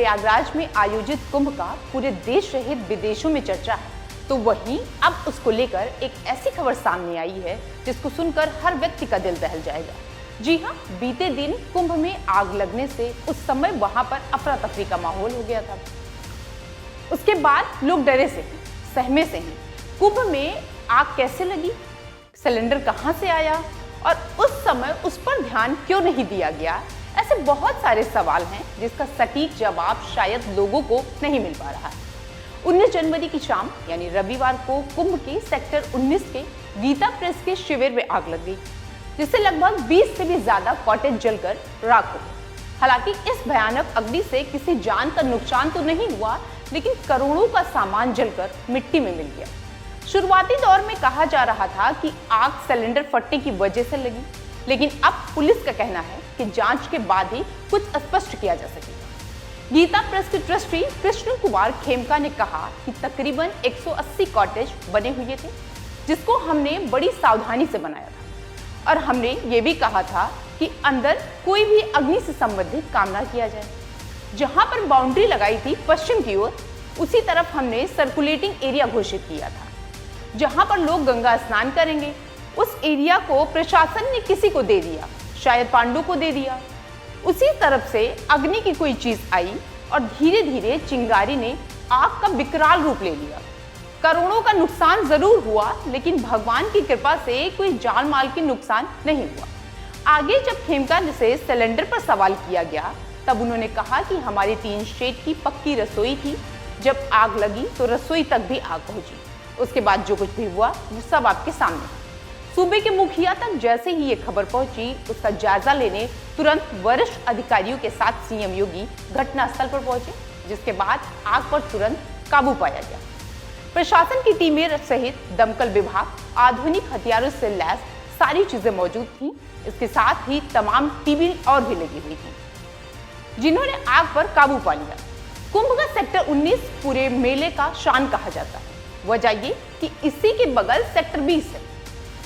प्रयागराज में आयोजित कुंभ का पूरे देश सहित विदेशों में चर्चा है, तो वहीं अब उसको लेकर एक ऐसी खबर सामने आई है जिसको सुनकर हर व्यक्ति का दिल दहल जाएगा। जी हाँ, बीते दिन कुंभ में आग लगने से उस समय वहां पर अफरा तफरी का माहौल हो गया था। उसके बाद लोग डरे से हैं, सहमे से हैं। कुंभ में आग कैसे लगी, सिलेंडर कहां से आया और उस समय उस पर ध्यान क्यों नहीं दिया गया, ऐसे बहुत सारे सवाल हैं जिसका सटीक जवाब शायद लोगों को नहीं मिल पा रहा है। 19 जनवरी की शाम यानी रविवार को कुंभ के सेक्टर 19 के गीता प्रेस के शिविर में आग लग गई, जिससे लगभग 20 से भी ज्यादा कॉटेज जलकर राख हो गए। हालांकि इस भयानक अग्नि से किसी जान का नुकसान तो नहीं हुआ, लेकिन करोड़ों का सामान जलकर मिट्टी में मिल गया। शुरुआती दौर में कहा जा रहा था कि आग सिलेंडर फटने की वजह से लगी, लेकिन अब पुलिस का कहना है कि जांच के बाद ही कुछ स्पष्ट किया जा सकेगा। गीता प्रेस के ट्रस्टी कृष्ण कुमार खेमका ने कहा कि तकरीबन 180 कॉटेज बने हुए थे, जिसको हमने बड़ी सावधानी से बनाया था और हमने ये भी कहा था कि अंदर कोई भी अग्नि से संबंधित काम ना किया जाए। जहां पर बाउंड्री लगाई थी पश्चिम की ओर, उसी तरफ हमने सर्कुलेटिंग एरिया घोषित किया था, जहां पर लोग गंगा स्नान करेंगे। उस एरिया को प्रशासन ने किसी को दे दिया, शायद पांडु को दे दिया। उसी तरफ से अग्नि की कोई चीज आई और धीरे धीरे चिंगारी ने आग का विकराल रूप ले लिया। करोड़ों का नुकसान जरूर हुआ, लेकिन भगवान की कृपा से कोई जान माल की नुकसान नहीं हुआ। आगे जब खेमका से सिलेंडर पर सवाल किया गया, तब उन्होंने कहा कि हमारी 3 शेड की पक्की रसोई थी। जब आग लगी तो रसोई तक भी आग पहुंची। उसके बाद जो कुछ भी हुआ वो सब आपके सामने। सूबे के मुखिया तक जैसे ही ये खबर पहुंची, उसका जायजा लेने तुरंत वरिष्ठ अधिकारियों के साथ सीएम योगी घटनास्थल पर पहुंचे, जिसके बाद आग पर तुरंत काबू पाया गया। प्रशासन की टीमें सहित दमकल विभाग आधुनिक हथियारों से लैस सारी चीजें मौजूद थीं। इसके साथ ही तमाम टीमें और भी लगी हुई थी, जिन्होंने आग पर काबू पा लिया। कुंभ का सेक्टर 19 पूरे मेले का शान कहा जाता है। वजह ये कि इसी के बगल सेक्टर 20 है।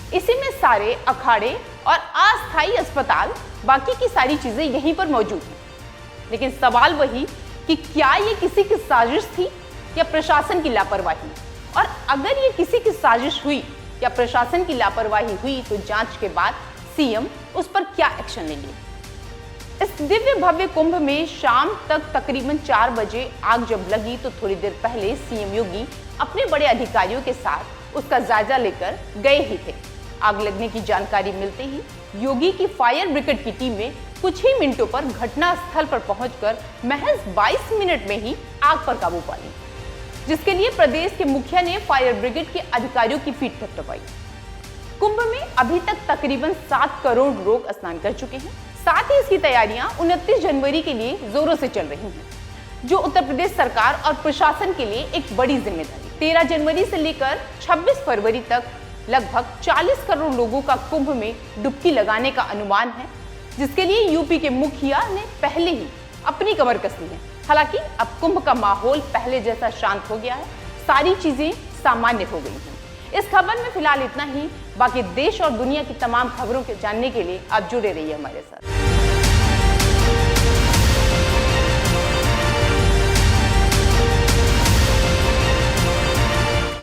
इसी में सारे अखाड़े और अस्थायी अस्पताल, बाकी की सारी चीजें यहीं पर मौजूद हैं। लेकिन सवाल वही कि क्या ये किसी की साजिश थी या प्रशासन की लापरवाही, और अगर ये किसी की साजिश हुई या प्रशासन की लापरवाही हुई तो जांच के बाद सीएम उस पर क्या एक्शन लेंगे। इस दिव्य भव्य कुंभ में शाम तक तकरीबन 4 बजे आग जब लगी तो थोड़ी देर पहले सीएम योगी अपने बड़े अधिकारियों के साथ उसका जायजा लेकर गए ही थे। आग लगने की जानकारी मिलते ही योगी की फायर ब्रिगेड की टीम ने कुछ ही मिनटों पर घटना स्थल पर पहुंचकर महज 22 मिनट में ही आग पर काबू पा ली, जिसके लिए प्रदेश के मुखिया ने फायर ब्रिगेड के अधिकारियों की पीठ थपथपाई। कुंभ में अभी तक तकरीबन 7 करोड़ लोग स्नान कर चुके हैं। साथ ही इसकी तैयारियां 29 जनवरी के लिए जोरों से चल रही हैं, जो उत्तर प्रदेश सरकार और प्रशासन के लिए एक बड़ी जिम्मेदारी। 13 जनवरी से लेकर 26 फरवरी तक लगभग 40 करोड़ लोगों का कुंभ में डुबकी लगाने का अनुमान है, जिसके लिए यूपी के मुखिया ने पहले ही अपनी कमर कस ली है। हालांकि अब कुंभ का माहौल पहले जैसा शांत हो गया है, सारी चीजें सामान्य हो गई हैं। इस खबर में फिलहाल इतना ही। बाकी देश और दुनिया की तमाम खबरों के जानने के लिए आप जुड़े रहिए हमारे साथ।